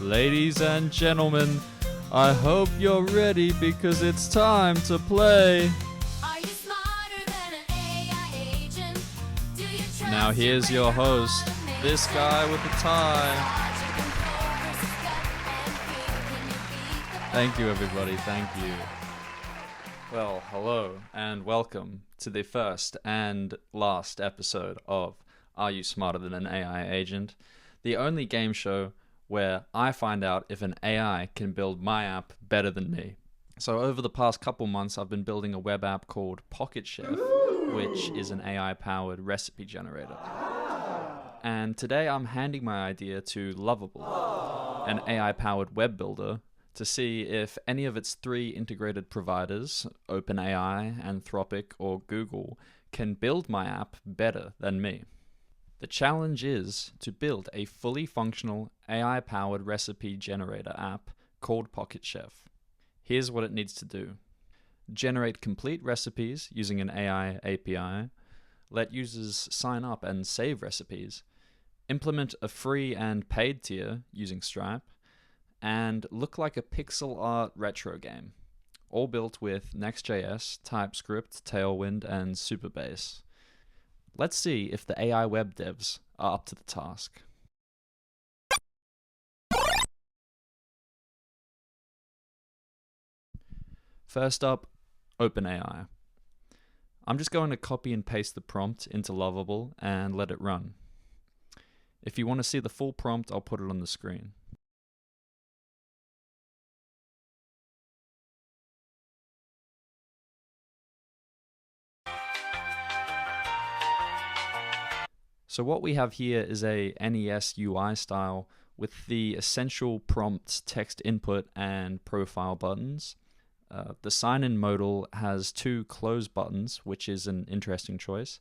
Ladies and gentlemen, I hope you're ready because it's time to play. Are you smarter than an AI agent? Do you trust Now here's your host, this guy with the tie. Thank you, everybody. Thank you. Well, hello and welcome to the first and last episode of Are You Smarter Than an AI Agent? The only game show where I find out if an AI can build my app better than me. So over the past couple months, I've been building a web app called Pocket Chef, which is an AI-powered recipe generator. And today I'm handing my idea to Lovable, an AI-powered web builder, to see if any of its three integrated providers, OpenAI, Anthropic, or Google, can build my app better than me. The challenge is to build a fully functional AI-powered recipe generator app called Pocket Chef. Here's what it needs to do. Generate complete recipes using an AI API, let users sign up and save recipes, implement a free and paid tier using Stripe, and look like a pixel art retro game, all built with Next.js, TypeScript, Tailwind, and Supabase. Let's see if the AI web devs are up to the task. First up, OpenAI. I'm just going to copy and paste the prompt into Lovable and let it run. If you want to see the full prompt, I'll put it on the screen. So what we have here is a NES UI style with the essential prompt text input and profile buttons. The sign-in modal has two close buttons, which is an interesting choice.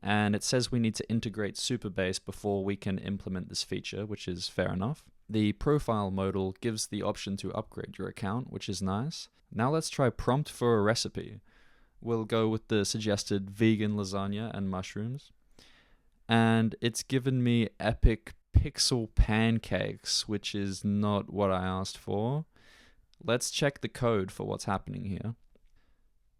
And it says we need to integrate Supabase before we can implement this feature, which is fair enough. The profile modal gives the option to upgrade your account, which is nice. Now let's try prompt for a recipe. We'll go with the suggested vegan lasagna and mushrooms. And it's given me epic pixel pancakes, which is not what I asked for. Let's check the code for what's happening here.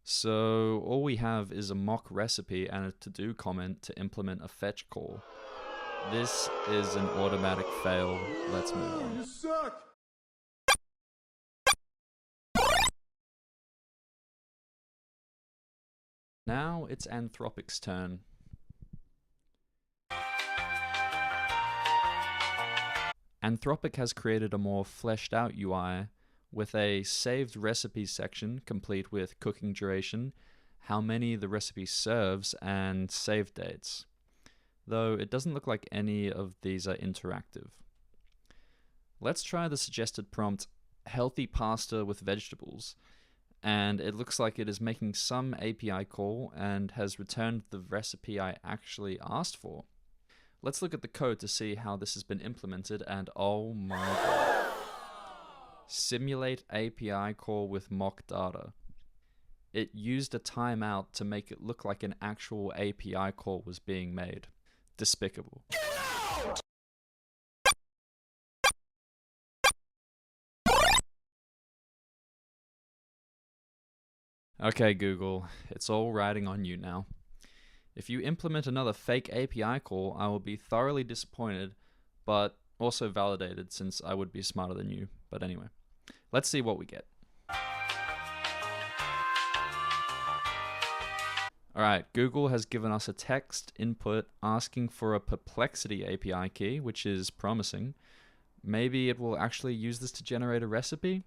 So all we have is a mock recipe and a to-do comment to implement a fetch call. This is an automatic fail. Let's move on. You suck! Now it's Anthropic's turn. Anthropic has created a more fleshed out UI with a saved recipes section complete with cooking duration, how many the recipe serves, and save dates. Though it doesn't look like any of these are interactive. Let's try the suggested prompt, healthy pasta with vegetables, and it looks like it is making some API call and has returned the recipe I actually asked for. Let's look at the code to see how this has been implemented, and oh my god. Simulate API call with mock data. It used a timeout to make it look like an actual API call was being made. Despicable. Okay, Google, it's all riding on you now. If you implement another fake API call, I will be thoroughly disappointed, but also validated since I would be smarter than you. But anyway, let's see what we get. Alright, Google has given us a text input asking for a Perplexity API key, which is promising. Maybe it will actually use this to generate a recipe?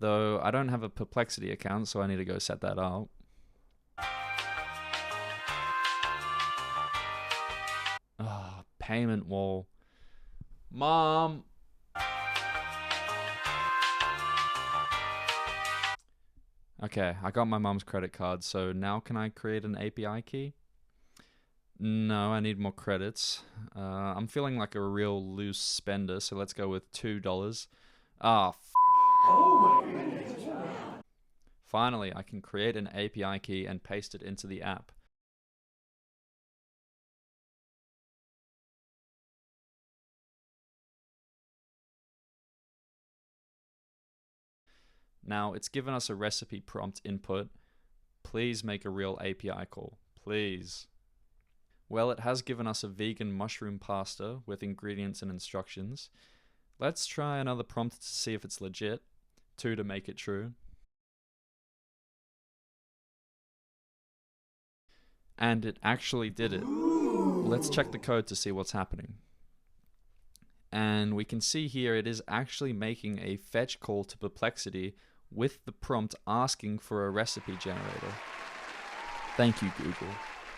Though I don't have a Perplexity account, so I need to go set that up. Payment wall. Mom! Okay, I got my mom's credit card, so now can I create an API key? No, I need more credits. I'm feeling like a real loose spender, so let's go with $2. Oh my goodness. Finally, I can create an API key and paste it into the app. Now, it's given us a recipe prompt input. Please make a real API call. Please. Well, it has given us a vegan mushroom pasta with ingredients and instructions. Let's try another prompt to see if it's legit. 2 to make it true. And it actually did it. Let's check the code to see what's happening. And we can see here it is actually making a fetch call to Perplexity with the prompt asking for a recipe generator. Thank you, Google.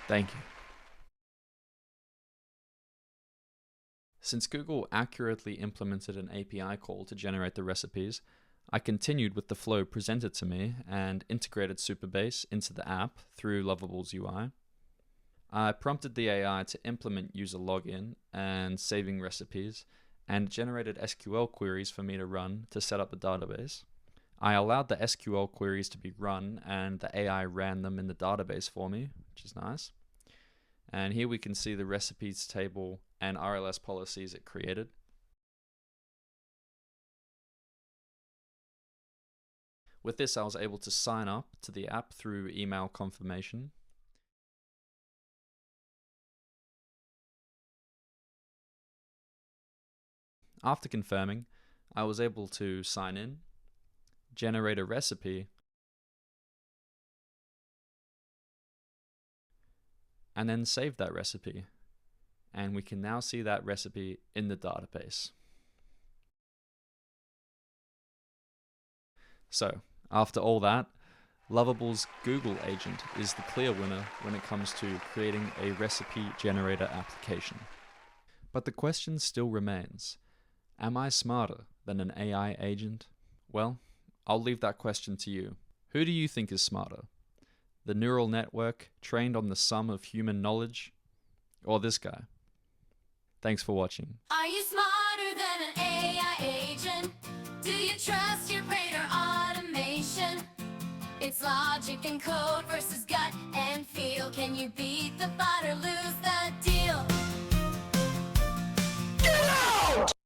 Thank you. Since Google accurately implemented an API call to generate the recipes, I continued with the flow presented to me and integrated Supabase into the app through Lovable's UI. I prompted the AI to implement user login and saving recipes, and generated SQL queries for me to run to set up the database. I allowed the SQL queries to be run, and the AI ran them in the database for me, which is nice. And here we can see the recipes table and RLS policies it created. With this, I was able to sign up to the app through email confirmation. After confirming, I was able to sign in, generate a recipe, and then save that recipe. And we can now see that recipe in the database. So, after all that, Lovable's Google agent is the clear winner when it comes to creating a recipe generator application. But the question still remains, am I smarter than an AI agent? Well, I'll leave that question to you. Who do you think is smarter? The neural network trained on the sum of human knowledge? Or this guy? Thanks for watching. Are you smarter than an AI agent? Do you trust your brain or automation? It's logic and code versus gut and feel. Can you beat the bot or lose the deal?